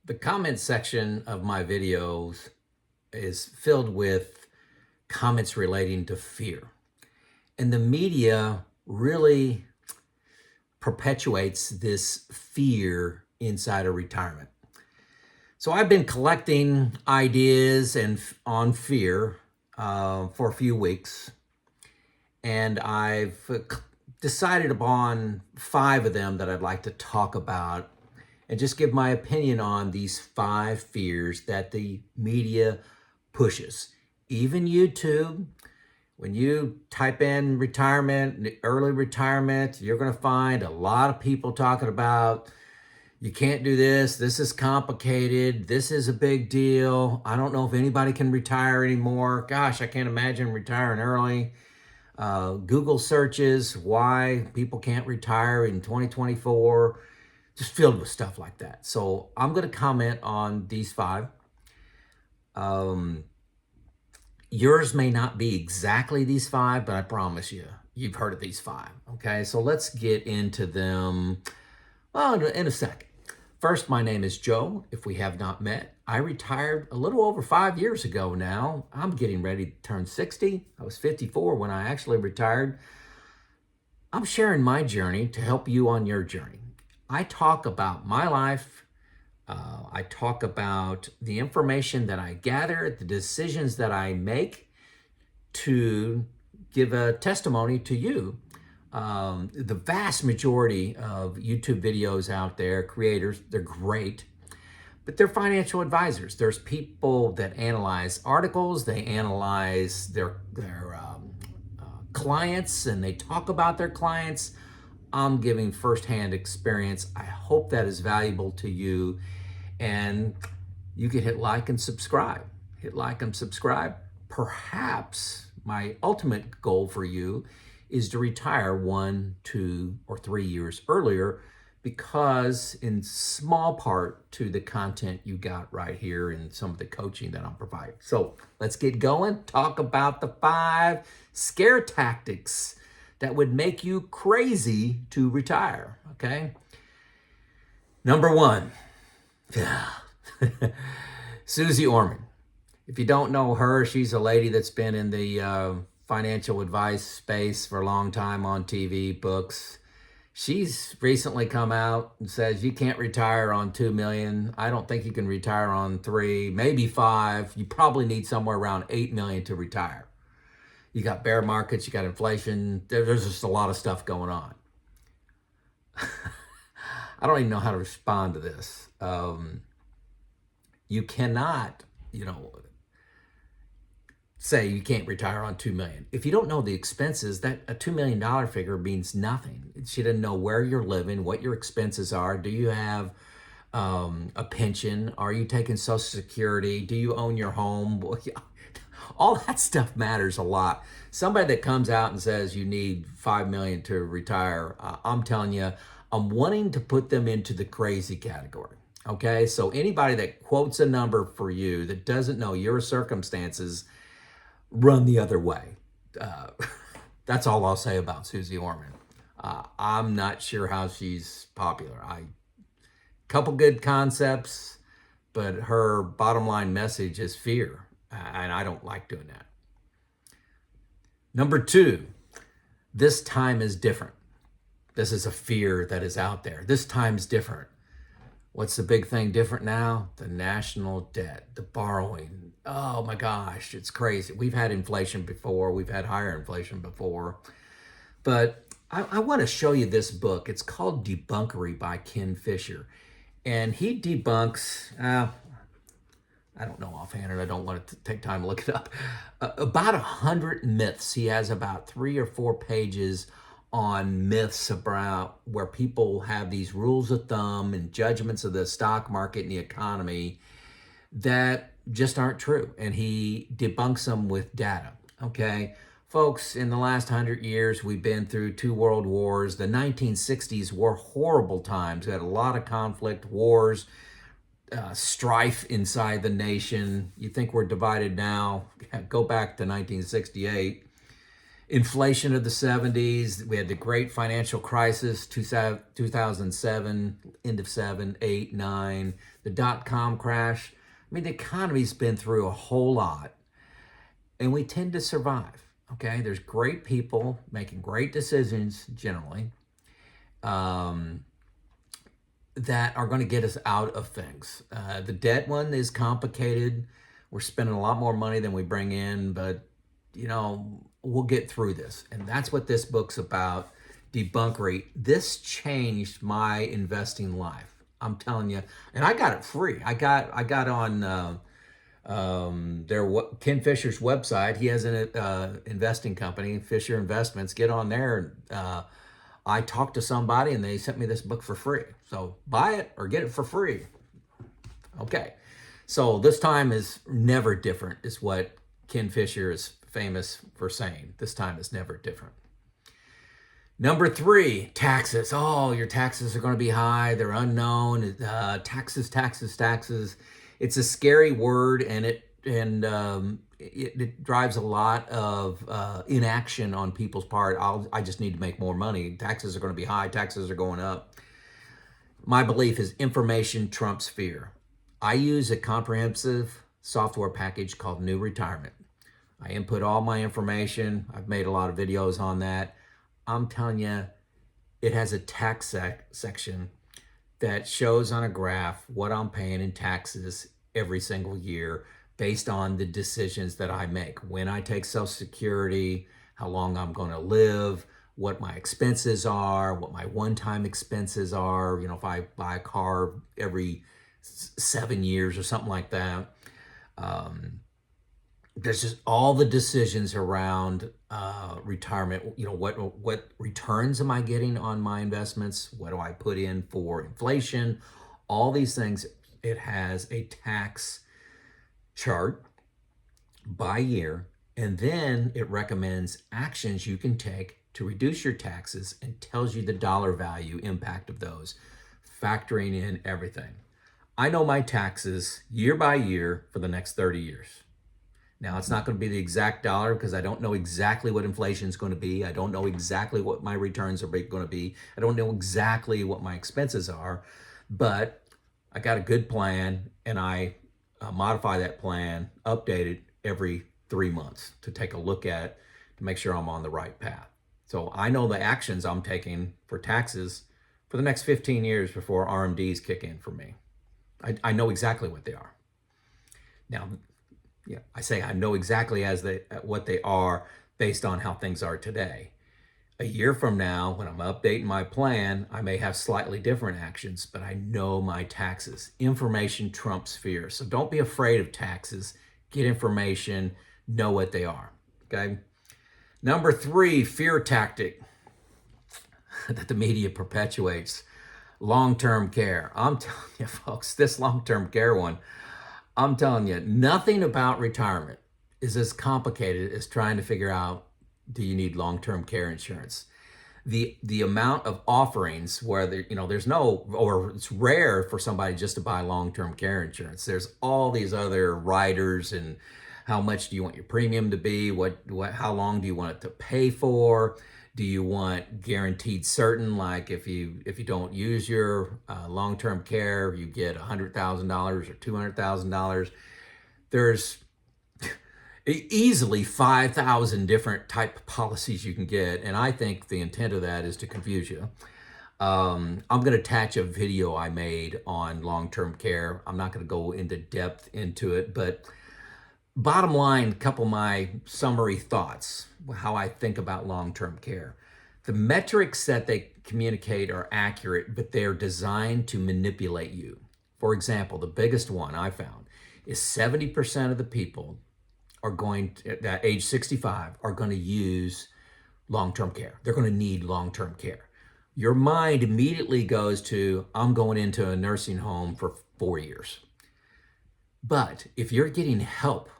The comment section of my videos is filled with comments relating to fear. And the media really perpetuates this fear inside of retirement. So I've been collecting ideas on fear for a few weeks, and I've decided upon 5 of them that I'd like to talk about and just give my opinion on these 5 fears that the media pushes. Even YouTube, when you type in retirement, early retirement, you're going to find a lot of people talking about, you can't do this, this is complicated, this is a big deal, I don't know if anybody can retire anymore, gosh, I can't imagine retiring early. Google searches why people can't retire in 2024, just filled with stuff like that. So I'm going to comment on these 5. Yours may not be exactly these 5, but I promise you've heard of these 5. Okay, so let's get into them in a second. First, my name is Joe, if we have not met. I retired a little over 5 years ago now. I'm getting ready to turn 60. I was 54 when I actually retired. I'm sharing my journey to help you on your journey. I talk about my life. I talk about the information that I gather, the decisions that I make to give a testimony to you. The vast majority of YouTube videos out there, creators, they're great, but they're financial advisors. There's people that analyze articles, they analyze their clients, and they talk about their clients. I'm giving firsthand experience. I hope that is valuable to you, and you can hit like and subscribe. Hit like and subscribe. Perhaps my ultimate goal for you is to retire 1, 2, or 3 years earlier, because in small part to the content you got right here and some of the coaching that I'm providing. So let's get going. Talk about the 5 scare tactics that would make you crazy to retire, okay? Number 1, Susie Orman. If you don't know her, she's a lady that's been in the financial advice space for a long time on TV, books. She's recently come out and says you can't retire on 2 million. I don't think you can retire on 3, maybe 5. You probably need somewhere around 8 million to retire. You got bear markets, you got inflation. There's just a lot of stuff going on. I don't even know how to respond to this. You cannot, say you can't retire on 2 million. If you don't know the expenses, that a $2 million figure means nothing. She doesn't know where you're living, what your expenses are. Do you have a pension? Are you taking Social Security? Do you own your home? All that stuff matters a lot. Somebody that comes out and says you need 5 million to retire, I'm telling you, I'm wanting to put them into the crazy category. Okay, so anybody that quotes a number for you that doesn't know your circumstances, run the other way. That's all I'll say about Susie Orman. I'm not sure how she's popular. Couple good concepts, but her bottom line message is fear, and I don't like doing that. Number 2, this time is different. This is a fear that is out there. This time's different. What's the big thing different now? The national debt, the borrowing. Oh my gosh, it's crazy. We've had inflation before. We've had higher inflation before. But I want to show you this book. It's called Debunkery by Ken Fisher. And he debunks, I don't know offhand, and I don't want to take time to look it up, about 100 myths. He has about 3 or 4 pages on myths about where people have these rules of thumb and judgments of the stock market and the economy that just aren't true. And he debunks them with data. Okay, folks, in the last 100 years, we've been through 2 world wars. The 1960s were horrible times. We had a lot of conflict, wars, strife inside the nation. You think we're divided now? Go back to 1968. inflation of the 70s. We had the great financial crisis, 2007, end of 7, 8, 9, the dot-com crash. I mean, the economy's been through a whole lot, and we tend to survive. Okay, there's great people making great decisions generally that are going to get us out of things. The debt one is complicated. We're spending a lot more money than we bring in, but we'll get through this. And that's what this book's about, debunkery. This changed my investing life. I'm telling you, and I got it free. I got on Ken Fisher's website. He has an investing company, Fisher Investments. Get on there. I talked to somebody and they sent me this book for free. So buy it or get it for free. Okay. So this time is never different, is what Ken Fisher is famous for saying. This time is never different. Number 3, taxes. Oh, your taxes are going to be high. They're unknown. Taxes. It's a scary word, and it drives a lot of inaction on people's part. I just need to make more money. Taxes are going to be high. Taxes are going up. My belief is information trumps fear. I use a comprehensive software package called New Retirement. I input all my information. I've made a lot of videos on that. I'm telling you, it has a tax section that shows on a graph what I'm paying in taxes every single year based on the decisions that I make. When I take Social Security, how long I'm going to live, what my expenses are, what my one-time expenses are, if I buy a car every 7 years or something like that. There's just all the decisions around retirement. What returns am I getting on my investments? What do I put in for inflation? All these things. It has a tax chart by year, and then it recommends actions you can take to reduce your taxes and tells you the dollar value impact of those, factoring in everything. I know my taxes year by year for the next 30 years. Now, it's not going to be the exact dollar because I don't know exactly what inflation is going to be. I don't know exactly what my returns are going to be. I don't know exactly what my expenses are, but I got a good plan, and I modify that plan, update it every 3 months to take a look at to make sure I'm on the right path. So I know the actions I'm taking for taxes for the next 15 years before RMDs kick in for me. I know exactly what they are. Now, I say I know exactly what they are based on how things are today. A year from now, when I'm updating my plan, I may have slightly different actions, but I know my taxes. Information trumps fear. So don't be afraid of taxes. Get information, know what they are. Okay? Number 3, fear tactic that the media perpetuates. Long-term care. I'm telling you, folks, this long-term care one, I'm telling you, nothing about retirement is as complicated as trying to figure out, do you need long-term care insurance? The amount of offerings where there's no, or it's rare for somebody just to buy long-term care insurance. There's all these other riders, and how much do you want your premium to be? How long do you want it to pay for? Do you want guaranteed certain, like if you don't use your long-term care, you get $100,000 or $200,000? There's easily 5,000 different type of policies you can get, and I think the intent of that is to confuse you. I'm going to attach a video I made on long-term care. I'm not going to go into depth into it, but bottom line, a couple of my summary thoughts, how I think about long-term care. The metrics that they communicate are accurate, but they're designed to manipulate you. For example, the biggest one I found is 70% of the people are going to, at age 65, are going to use long-term care. They're going to need long-term care. Your mind immediately goes to, I'm going into a nursing home for 4 years. But if you're getting help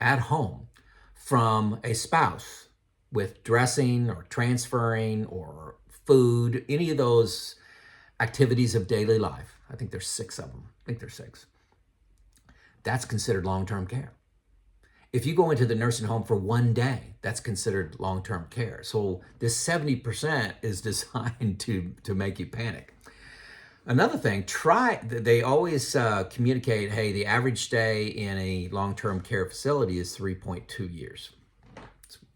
at home from a spouse with dressing or transferring or food, any of those activities of daily life, I think there's 6 of them. That's considered long-term care. If you go into the nursing home for 1 day, that's considered long-term care. So this 70% is designed to make you panic. Another thing, they always communicate, hey, the average stay in a long-term care facility is 3.2 years.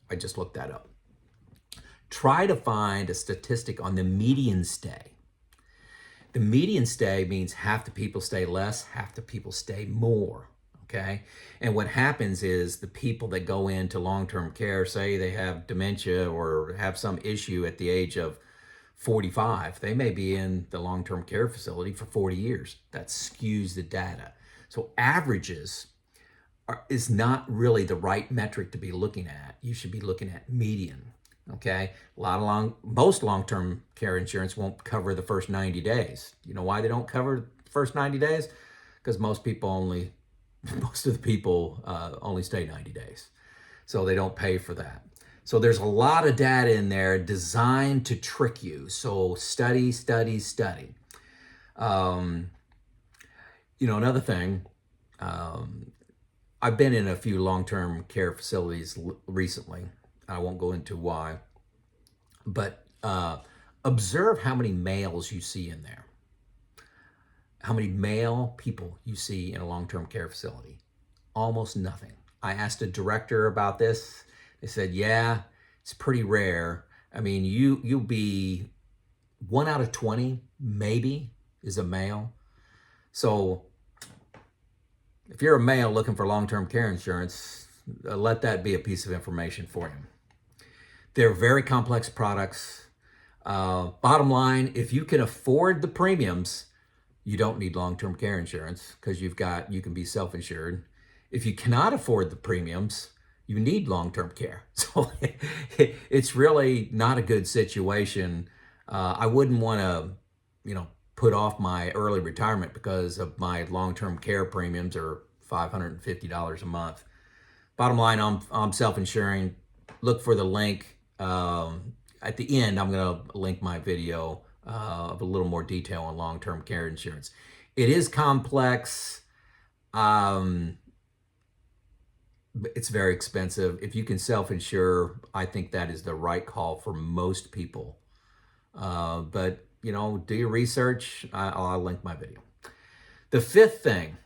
I just looked that up. Try to find a statistic on the median stay. The median stay means half the people stay less, half the people stay more, okay? And what happens is the people that go into long-term care, say they have dementia or have some issue at the age of 45, they may be in the long-term care facility for 40 years. That skews the data. So averages is not really the right metric to be looking at. You should be looking at median, okay? Most long-term care insurance won't cover the first 90 days. You know why they don't cover the first 90 days? Because most of the people only stay 90 days. So they don't pay for that. So there's a lot of data in there designed to trick you. So study, study, study. Another thing, I've been in a few long-term care facilities recently. I won't go into why, but observe how many males you see in there. How many male people you see in a long-term care facility. Almost nothing. I asked a director about this. They said, yeah, it's pretty rare. I mean, you'll be 1 out of 20 maybe is a male. So if you're a male looking for long-term care insurance, let that be a piece of information for you. They're very complex products. Bottom line, if you can afford the premiums, you don't need long-term care insurance because you can be self-insured. If you cannot afford the premiums, you need long-term care. So it's really not a good situation. I wouldn't want to, put off my early retirement because of my long-term care premiums are $550 a month. Bottom line, I'm self-insuring. Look for the link. At the end, I'm going to link my video of a little more detail on long-term care insurance. It is complex. It's very expensive. If you can self-insure, I think that is the right call for most people. But, do your research. I'll link my video. The fifth thing,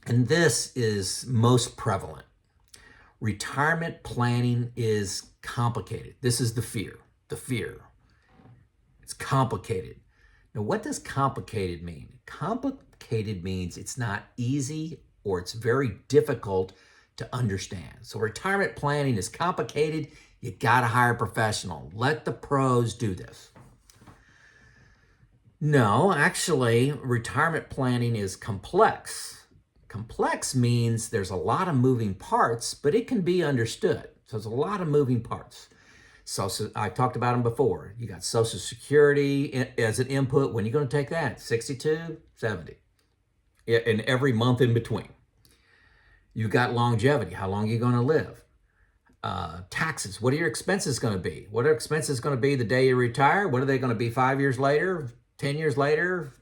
and this is most prevalent, retirement planning is complicated. This is the fear. It's complicated. Now, what does complicated mean? Complicated means it's not easy or it's very difficult to understand. So retirement planning is complicated. You got to hire a professional. Let the pros do this. No, actually, retirement planning is complex. Complex means there's a lot of moving parts, but it can be understood. So there's a lot of moving parts. So I talked about them before. You got Social Security as an input. When are you going to take that? 62, 70. And every month in between. You've got longevity. How long are you going to live? Taxes. What are your expenses going to be? What are expenses going to be the day you retire? What are they going to be 5 years later, 10 years later,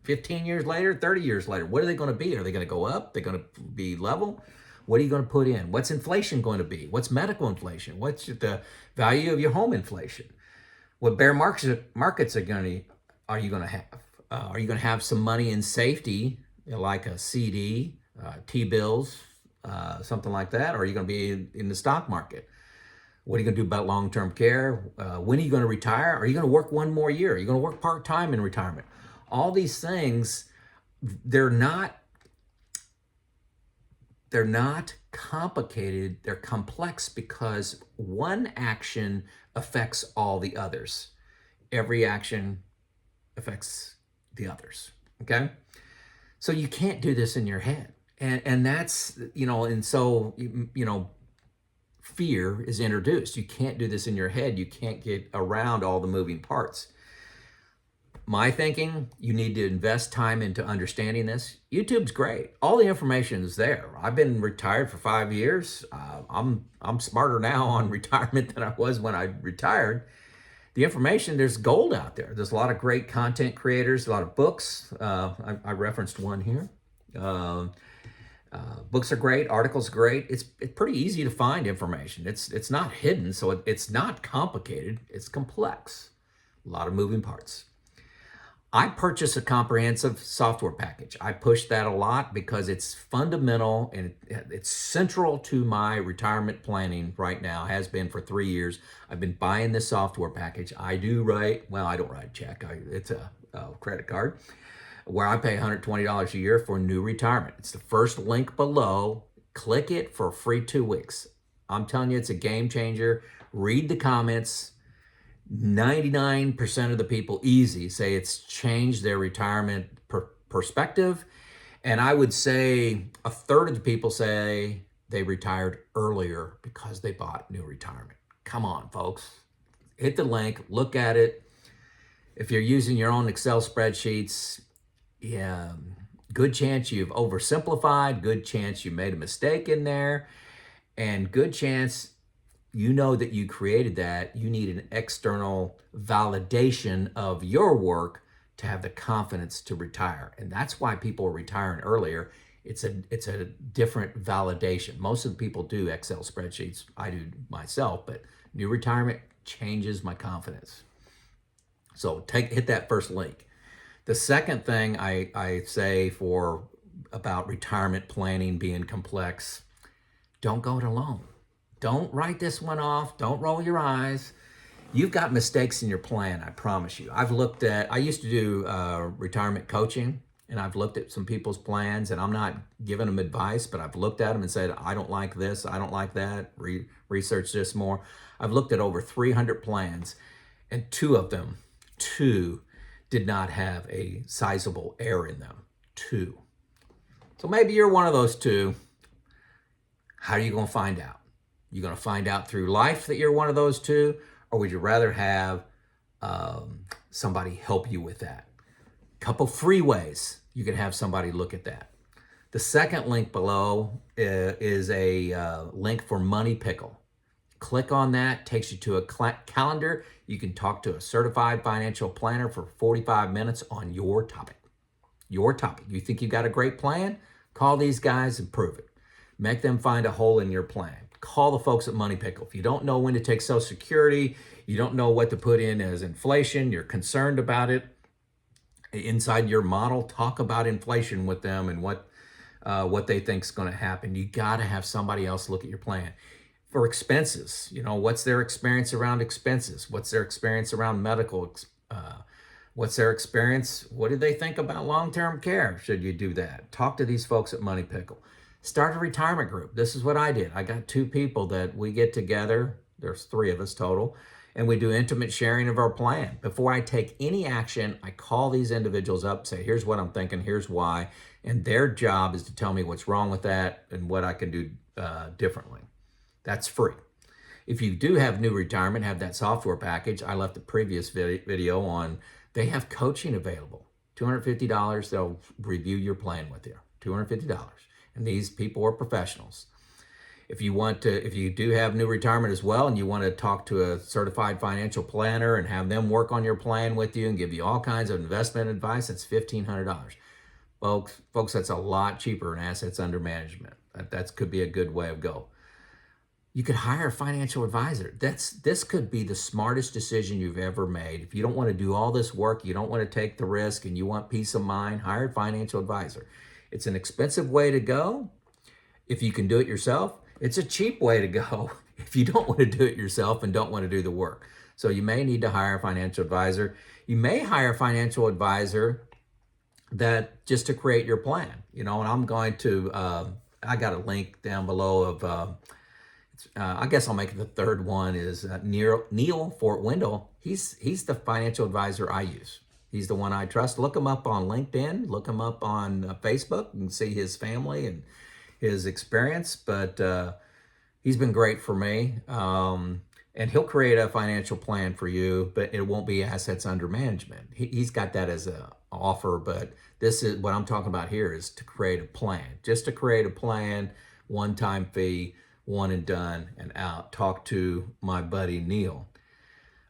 15 years later, 30 years later? What are they going to be? Are they going to go up? They're going to be level? What are you going to put in? What's inflation going to be? What's medical inflation? What's the value of your home inflation? What bear markets are you going to have? Are you going to have some money in safety, like a CD, T-bills, something like that? Or are you going to be in the stock market? What are you going to do about long-term care? When are you going to retire? Are you going to work one more year? Are you going to work part-time in retirement? All these things, they're not complicated. They're complex because one action affects all the others. Every action affects the others, okay? So you can't do this in your head. And that's, and so, fear is introduced. You can't do this in your head. You can't get around all the moving parts. My thinking, you need to invest time into understanding this. YouTube's great. All the information is there. I've been retired for 5 years. I'm smarter now on retirement than I was when I retired. The information, there's gold out there. There's a lot of great content creators, a lot of books. I referenced one here. Books are great, articles are great. It's pretty easy to find information. It's not hidden, so it's not complicated. It's complex. A lot of moving parts. I purchased a comprehensive software package. I push that a lot because it's fundamental and it's central to my retirement planning right now, has been for 3 years. I've been buying this software package. I don't write a check. It's a credit card where I pay $120 a year for new retirement. It's the first link below. Click it for a free 2 weeks. I'm telling you, it's a game changer. Read the comments. 99% of the people say it's changed their retirement perspective. And I would say a third of the people say they retired earlier because they bought new retirement. Come on, folks. Hit the link, look at it. If you're using your own Excel spreadsheets, yeah, good chance you've oversimplified, good chance you made a mistake in there, and good chance you know that you created that. You need an external validation of your work to have the confidence to retire. And that's why people are retiring earlier. It's a different validation. Most of the people do Excel spreadsheets. I do myself, but new retirement changes my confidence. So hit that first link. The second thing I say about retirement planning being complex, don't go it alone. Don't write this one off. Don't roll your eyes. You've got mistakes in your plan, I promise you. I used to do retirement coaching, and I've looked at some people's plans, and I'm not giving them advice, but I've looked at them and said, I don't like this, I don't like that, research this more. I've looked at over 300 plans, and two did not have a sizable error in them. 2. So maybe you're one of those 2. How are you going to find out? You're going to find out through life that you're one of those 2, or would you rather have somebody help you with that? A couple free ways you can have somebody look at that. The second link below is a link for Money Pickle. Click on that, takes you to a calendar. You can talk to a certified financial planner for 45 minutes on your topic. Your topic. You think you got a great plan? Call these guys and prove it. Make them find a hole in your plan. Call the folks at Money Pickle. If you don't know when to take Social Security, you don't know what to put in as inflation, you're concerned about it, inside your model, talk about inflation with them and what they think is going to happen. You got to have somebody else look at your plan. For expenses, what's their experience around expenses? What's their experience around medical? What's their experience? What do they think about long-term care? Should you do that? Talk to these folks at Money Pickle. Start a retirement group. This is what I did. I got 2 people that we get together. There's 3 of us total. And we do intimate sharing of our plan. Before I take any action, I call these individuals up, say, here's what I'm thinking, here's why. And their job is to tell me what's wrong with that and what I can do differently. That's free. If you do have new retirement, have that software package, I left the previous video on, they have coaching available. $250, they'll review your plan with you. $250. And these people are professionals. If you do have new retirement as well and you want to talk to a certified financial planner and have them work on your plan with you and give you all kinds of investment advice, that's $1,500. Folks, that's a lot cheaper than assets under management. That could be a good way of go. You could hire a financial advisor. This could be the smartest decision you've ever made. If you don't want to do all this work, you don't want to take the risk, and you want peace of mind, hire a financial advisor. It's an expensive way to go if you can do it yourself. It's a cheap way to go if you don't want to do it yourself and don't want to do the work. So you may need to hire a financial advisor. You may hire a financial advisor that just to create your plan, and I'm going to, I got a link down below of, I guess I'll make it the third one is Neil Fort Wendell. He's the financial advisor I use. He's the one I trust. Look him up on LinkedIn. Look him up on Facebook and see his family and his experience. But he's been great for me. And he'll create a financial plan for you, but it won't be assets under management. He's got that as an offer, but this is what I'm talking about here is to create a plan. Just to create a plan, one-time fee, one and done and out. Talk to my buddy Neil.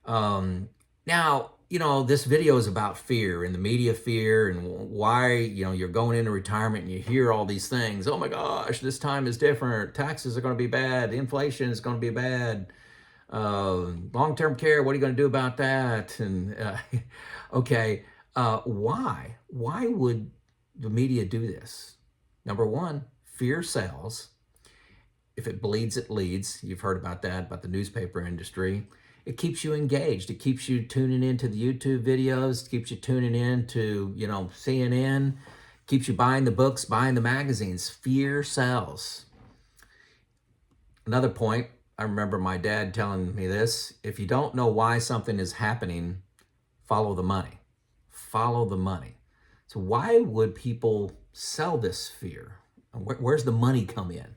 Now, this video is about fear and the media fear and why, you're going into retirement and you hear all these things. Oh my gosh, this time is different. Taxes are going to be bad. Inflation is going to be bad. Long-term care, what are you going to do about that? And okay, why? Why would the media do this? Number one, fear sells. If it bleeds, it leads. You've heard about that, about the newspaper industry. It keeps you engaged. It keeps you tuning into the YouTube videos. It keeps you tuning in to, CNN. Keeps you buying the books, buying the magazines. Fear sells. Another point, I remember my dad telling me this: if you don't know why something is happening, follow the money. Follow the money. So why would people sell this fear? Where's the money come in?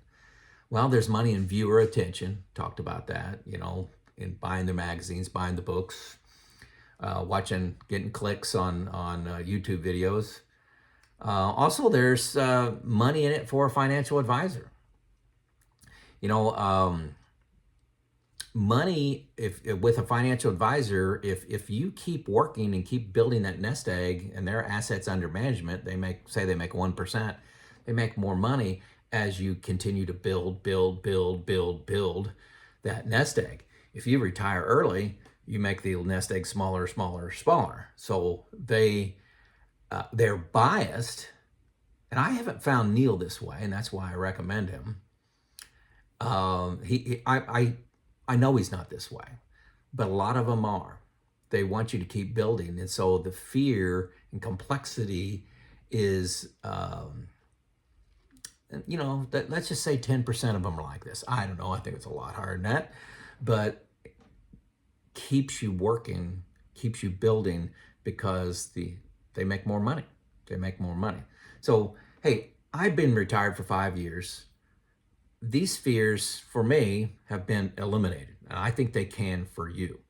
Well, there's money in viewer attention. Talked about that, in buying the magazines, buying the books, getting clicks on YouTube videos. Also, there's money in it for a financial advisor. Money, if with a financial advisor, if you keep working and keep building that nest egg and their assets under management, they make 1%, they make more money as you continue to build that nest egg. If you retire early, you make the nest egg smaller. So they're biased, and I haven't found Neil this way, and that's why I recommend him. I know he's not this way, but a lot of them are. They want you to keep building, and so the fear and complexity is, let's just say 10% of them are like this. I don't know. I think it's a lot higher than that, but keeps you working, keeps you building, because they make more money. They make more money. So, hey, I've been retired for 5 years. These fears, for me, have been eliminated, and I think they can for you.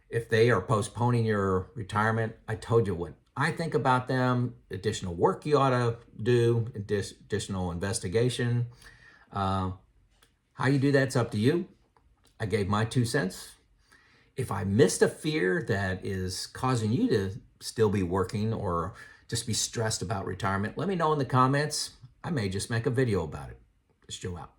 If they are postponing your retirement, I told you what I think about them. Additional work you ought to do, additional investigation. How you do that's up to you. I gave my 2 cents. If I missed a fear that is causing you to still be working or just be stressed about retirement, let me know in the comments. I may just make a video about it. It's Joe out.